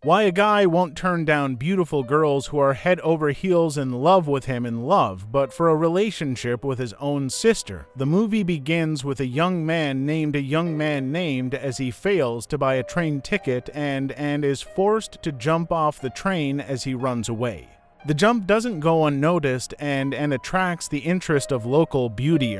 Why a guy won't turn down beautiful girls who are head over heels in love with him but for a relationship with his own sister. The movie begins with a young man named as he fails to buy a train ticket and is forced to jump off the train as he runs away. The jump doesn't go unnoticed and attracts the interest of local beauty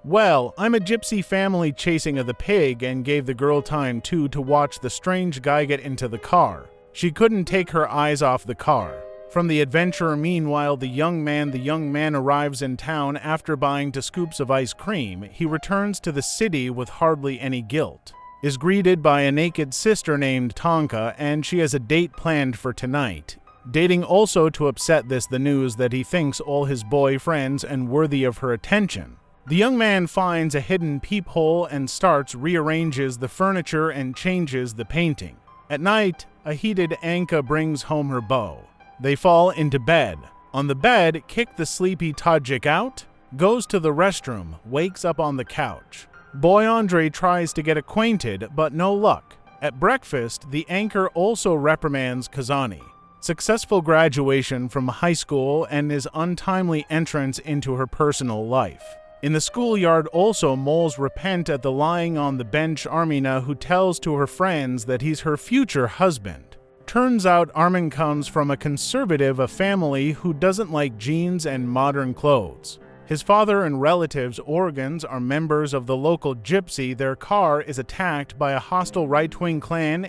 Well, I'm a gypsy family chasing of the pig and gave the girl time to watch the strange guy get into the car. She couldn't take her eyes off the car. From the adventurer, meanwhile, the young man arrives in town after buying 2 scoops of ice cream. He returns to the city with hardly any guilt, is greeted by a naked sister named Tonka, and she has a date planned for tonight. Dating also to upset the news that he thinks all his boyfriends and worthy of her attention. The young man finds a hidden peephole and rearranges the furniture and changes the painting. At night, a heated Anka brings home her beau. They fall into bed. On the bed, kick the sleepy Tajik out, goes to the restroom, wakes up on the couch. Boy Andre tries to get acquainted, but no luck. At breakfast, the anchor also reprimands Kazani. Successful graduation from high school and his untimely entrance into her personal life. In the schoolyard also, moles repent at the lying on the bench Armina, who tells to her friends that he's her future husband. Turns out Armin comes from a conservative family who doesn't like jeans and modern clothes. His father and relatives organs are members of the local gypsy. Their car is attacked by a hostile right-wing clan.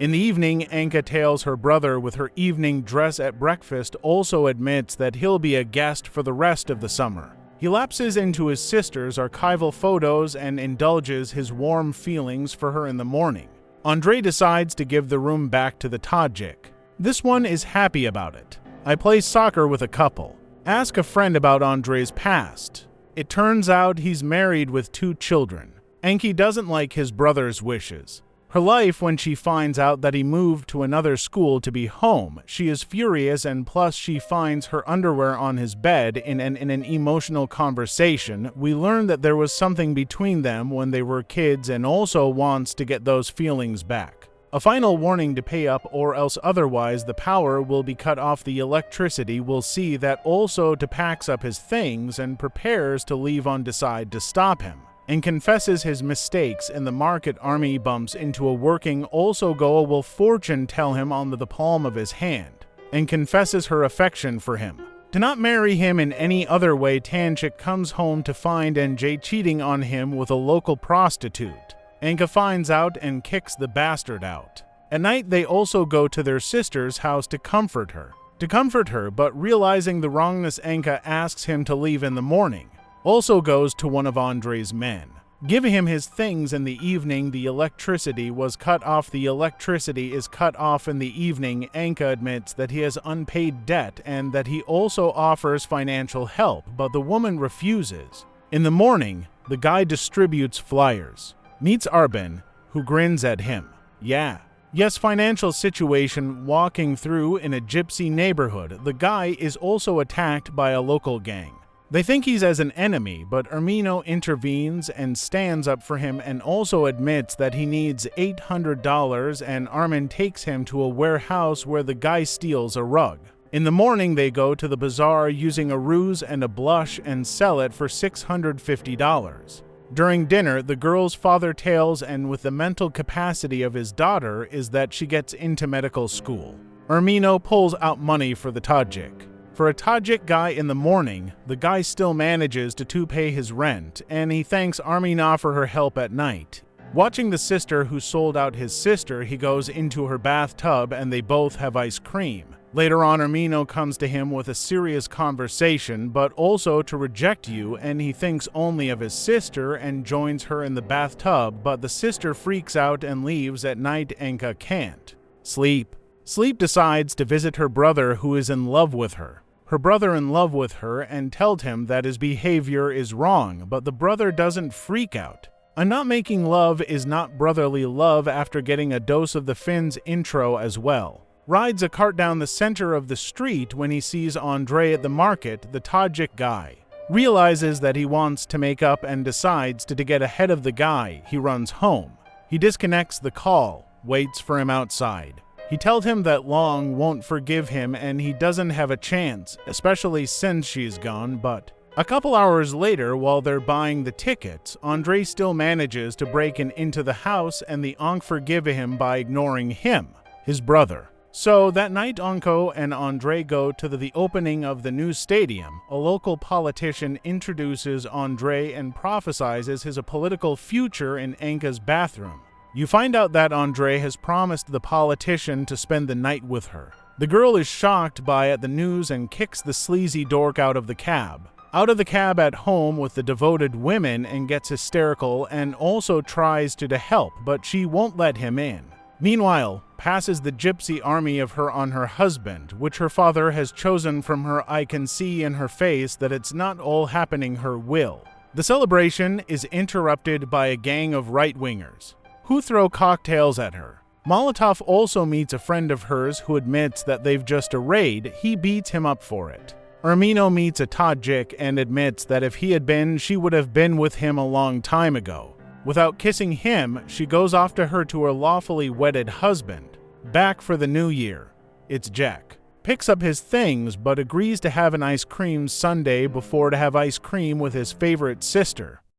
In the evening, Anka tails her brother with her evening dress at breakfast, also admits that he'll be a guest for the rest of the summer. He lapses into his sister's archival photos and indulges his warm feelings for her in the morning. Andre decides to give the room back to the Tajik. This one is happy about it. I play soccer with a couple. Ask a friend about Andre's past. It turns out he's married with 2 children. Anki doesn't like his brother's wishes. Her life when she finds out that he moved to another school to be home. She is furious, and plus she finds her underwear on his bed. In an emotional conversation, we learn that there was something between them when they were kids and also wants to get those feelings back. A final warning to pay up or else otherwise the power will be cut off. The electricity will see that also to packs up his things and prepares to leave on decide to stop him. And confesses his mistakes in the market. Army bumps into a working also goal will fortune tell him on the palm of his hand, and confesses her affection for him. To not marry him in any other way. Tanchik comes home to find NJ cheating on him with a local prostitute. Anka finds out and kicks the bastard out. At night they also go to their sister's house to comfort her, but realizing the wrongness, Anka asks him to leave in the morning. Also goes to one of Andre's men. Give him his things in the evening. The electricity was cut off. The electricity is cut off in the evening. Anka admits that he has unpaid debt and that he also offers financial help, but the woman refuses. In the morning, the guy distributes flyers. Meets Arben, who grins at him. Yes, financial situation walking through in a gypsy neighborhood. The guy is also attacked by a local gang. They think he's as an enemy, but Ermino intervenes and stands up for him and also admits that he needs $800, and Armin takes him to a warehouse where the guy steals a rug. In the morning they go to the bazaar using a ruse and a blush and sell it for $650. During dinner, the girl's father tales and with the mental capacity of his daughter is that she gets into medical school. Ermino pulls out money for the Tajik. For a Tajik guy in the morning, the guy still manages to pay his rent, and he thanks Armina for her help at night. Watching the sister who sold out his sister, he goes into her bathtub and they both have ice cream. Later on, Ermino comes to him with a serious conversation, but also to reject you, and he thinks only of his sister and joins her in the bathtub, but the sister freaks out and leaves. At night, Anka can't sleep. Sleep decides to visit her brother who is in love with her. Her brother in love with her and told him that his behavior is wrong, but the brother doesn't freak out. A not making love is not brotherly love after getting a dose of the Finn's intro as well. Rides a cart down the center of the street when he sees Andre at the market. The Tajik guy realizes that he wants to make up and decides to get ahead of the guy. He runs home. He disconnects the call. waits for him outside. He tells him that Long won't forgive him and he doesn't have a chance, especially since she's gone, but a couple hours later, while they're buying the tickets, Andre still manages to break into the house and the Ankh forgive him by ignoring him, his brother. So that night, Anko and Andre go to the opening of the new stadium. A local politician introduces Andre and prophesizes his political future in Anka's bathroom. You find out that Andre has promised the politician to spend the night with her. The girl is shocked by the news and kicks the sleazy dork out of the cab. Out of the cab at home with the devoted women and gets hysterical and also tries to help, but she won't let him in. Meanwhile, passes the gypsy army of her on her husband, which her father has chosen from her. I can see in her face that it's not all happening her will. The celebration is interrupted by a gang of right-wingers, who throw cocktails at her. Molotov also meets a friend of hers who admits that they've just a raid. He beats him up for it. Ermino meets a Tajik and admits that if he had been, she would have been with him a long time ago. Without kissing him, she goes off to her lawfully wedded husband. Back for the new year. It's Jack. Picks up his things but agrees to have an ice cream sundae before to have ice cream with his favorite sister.